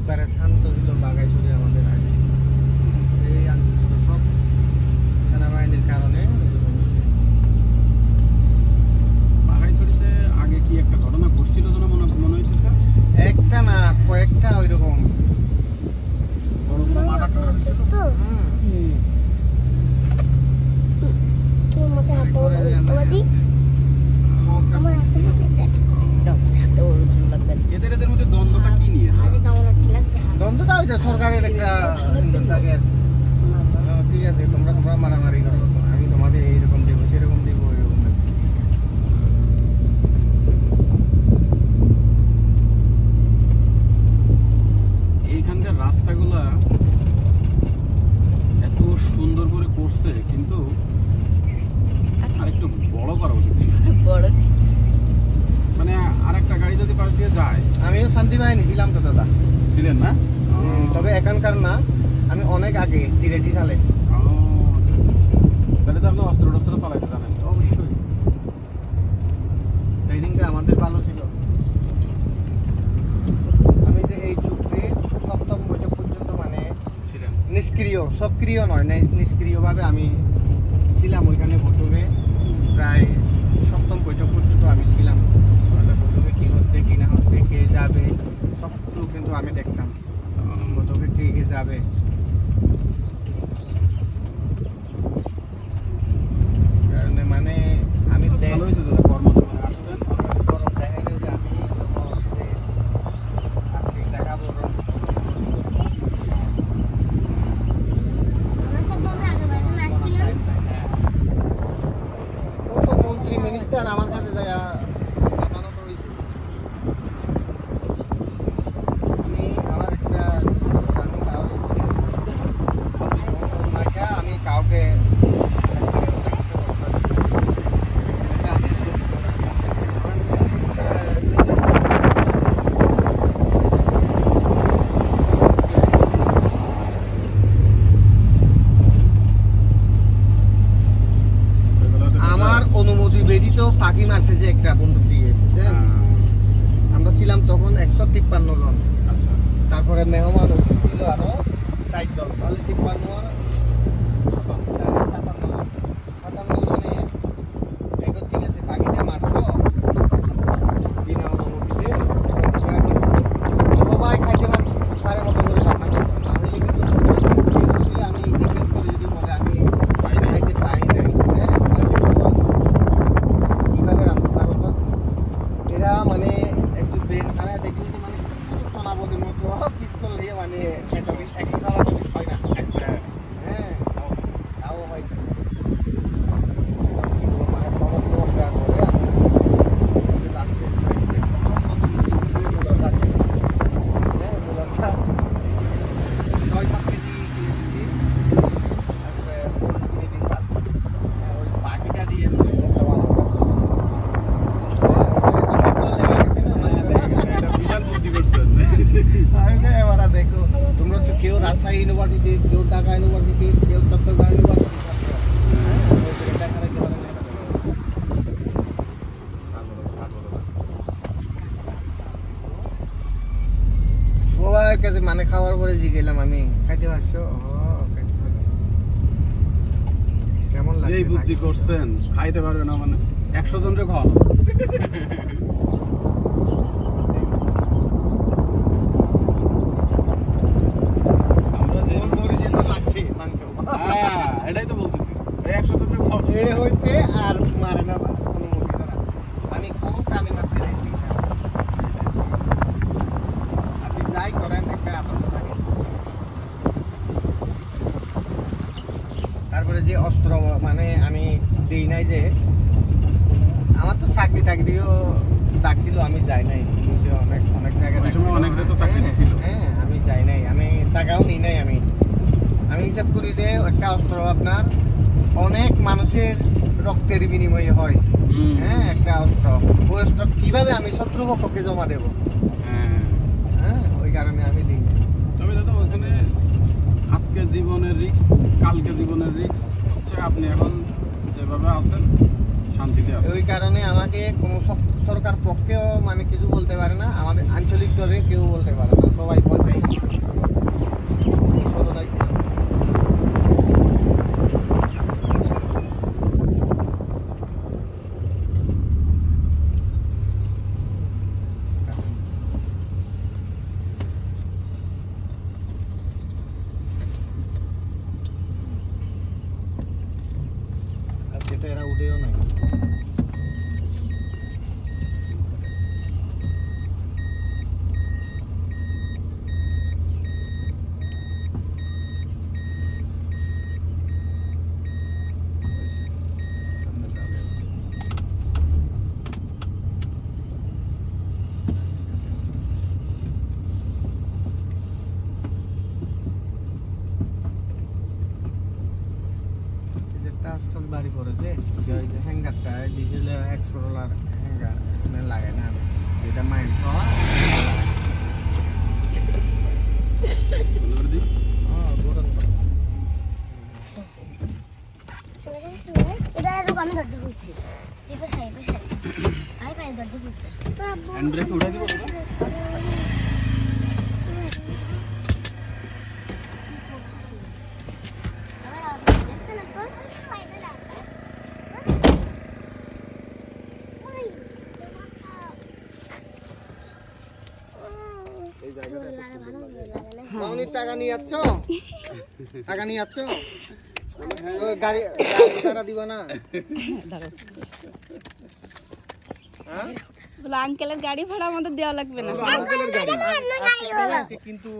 একবারে শান্ত ছিল বাঘাইছড়ি আমাদের আছে। এই অঞ্চলগুলো সব সেনাবাহিনীর কারণে। বাঘাইছড়িতে আগে কি একটা ঘটনা ঘটছিল যেন মনে হইতেছে? একটা না কয়েকটা ওইরকম বড় বড় মার্ডার হয়েছিল। এদের মধ্যে দ্বন্দ্বটা কি নিয়ে? দ্বন্দ্বটা ওইটা সরকারের একটা থাকে। ঠিক আছে, তোমরা মারামারি করো, আমি তোমাদের এইরকম দেবো সেরকম দেবো ওইরকম। এইখানকার রাস্তাগুলা এত সুন্দর করে করছে, কিন্তু আরেকটু বড় করা উচিত ছিল। বড় মানে আরেকটা গাড়ি যদি পাশ দিয়ে যায়। আমিও শান্তি বাহিনী ছিলাম তো দাদা। ছিলেন না? তবে এখানকার না, আমি অনেক আগে 83 সালে। তাহলে তো আপনি অস্ত্র টস্ত্র চালাইতে জানেন? অবশ্যই ট্রেনিংটা আমাদের ভালো ছিল। আমি যে এই যুদ্ধে সপ্তম বছর পর্যন্ত মানে ছিলেন নিষ্ক্রিয়, সক্রিয় নয়, নিষ্ক্রিয়ভাবে আমি ছিলাম ওইখানে ভোটরে। প্রায় সপ্তম বছর পর্যন্ত আমি ছিলাম। ভোটরে কী হচ্ছে কি না হচ্ছে, কে যাবে সব কিন্তু আমি দেখতাম। ভোটরে কে কে যাবে। মানে আমি ভালো হয়েছে দাদা, কর্মজীবনে আসছেন। মন্ত্রী মিনিস্টার আমার কাছে যায় আমানত হয়েছে। আমি আমার একটা আমি কাউকে অনুমতি ব্যতীত পাখি মারছে যে একটা বন্দুক দিয়ে। আমরা ছিলাম তখন 153 জন। তারপরে মেহমান ছিল আরো 60 জন, তাহলে 53 পাখিটা মারছো বিনা অনুমতিতে। সবাই খাইতে পারে মতো করে রান্না করতো। আমি রিকোয়েস্ট করে যদি বলে আমি খাইতে পারি না, কিভাবে রান্না করবো? এরা মানে একটু ব্রেন খানা দেখলে যে মানে সোনাবদের মতো পিস্তল দিয়ে মানে একটা সালা চল্লিশ হয় না। হ্যাঁ, তাও হয়। মানে সমর্থকরা করে দেখো, তোমরা তো কেউ রাজশাহী ইউনিভার্সিটি, কেউ ঢাকা ইউনিভার্সিটি, কেউ চট্টগ্রাম ইউনিভার্সিটি। সবার কাছে মানে খাওয়ার পরে জিগেলাম আমি, খাইতে পারছো? কেমন লাগে? যেই বুদ্ধি করছেন খাইতে পারবে না মানে 100 জনরে খাওয়া। এটাই তো বলতেছি, 100 জনরে খাওয়া হইতে আর মারে না অনুমতি ছাড়া। আমি কোনো প্রাণী মারতে দেখি না। আপনি যাই করেন একটা আতঙ্ক থাকে। তারপরে যে অস্ত্র মানে আমি দিই নাই, যে আমার তো চাকরি টাকরিও ডাকছিল, আমি যাই নাই। অনেক অনেক জায়গায় অনেকটা তো চাকরি ছিল। হ্যাঁ, আমি যাই নাই, আমি টাকাও নিই নাই। আমি হিসাব করি যে একটা অস্ত্র আপনার অনেক মানুষের রক্তের বিনিময়ে হয়। হ্যাঁ, একটা অস্ত্র, ওই অস্ত্র কিভাবে আমি শত্রুপক্ষকে জমা দেবো? হ্যাঁ, ওই কারণে আমি দিই। তবে দাদা ওখানে আজকে জীবনের রিস্ক, কালকে জীবনের রিস্ক হচ্ছে। আপনি এখন যেভাবে আছেন শান্তিতে আছে। ওই কারণে আমাকে কোনো সরকার পক্ষেও মানে কিছু বলতে পারে না, আমাদের আঞ্চলিক দলে কেউ বলতে পারে না, সবাই পথে আজকে তো এরা উঠেও নাই। স্টক বাড়ি করেছে যে হ্যাঙ্গারটা ডিজেল এক্সপ্লোরার হ্যাঙ্গার লাগে না, যেটা মাইন খাওয়া এটা আমি দরজা খুলছি, আমি পায়ে দরজা খুলছি। হ্যান্ড ব্রেক উঠাই দিব। মামনি টাকা নিয়ে যাচ্ছ, টাকা নিয়ে যাচ্ছ, গাড়ি ভাড়া দিবা না? বলো আঙ্কেলের গাড়ি ভাড়া আমাদের দেওয়া লাগবে না। আঙ্কেলের গাড়ি কিন্তু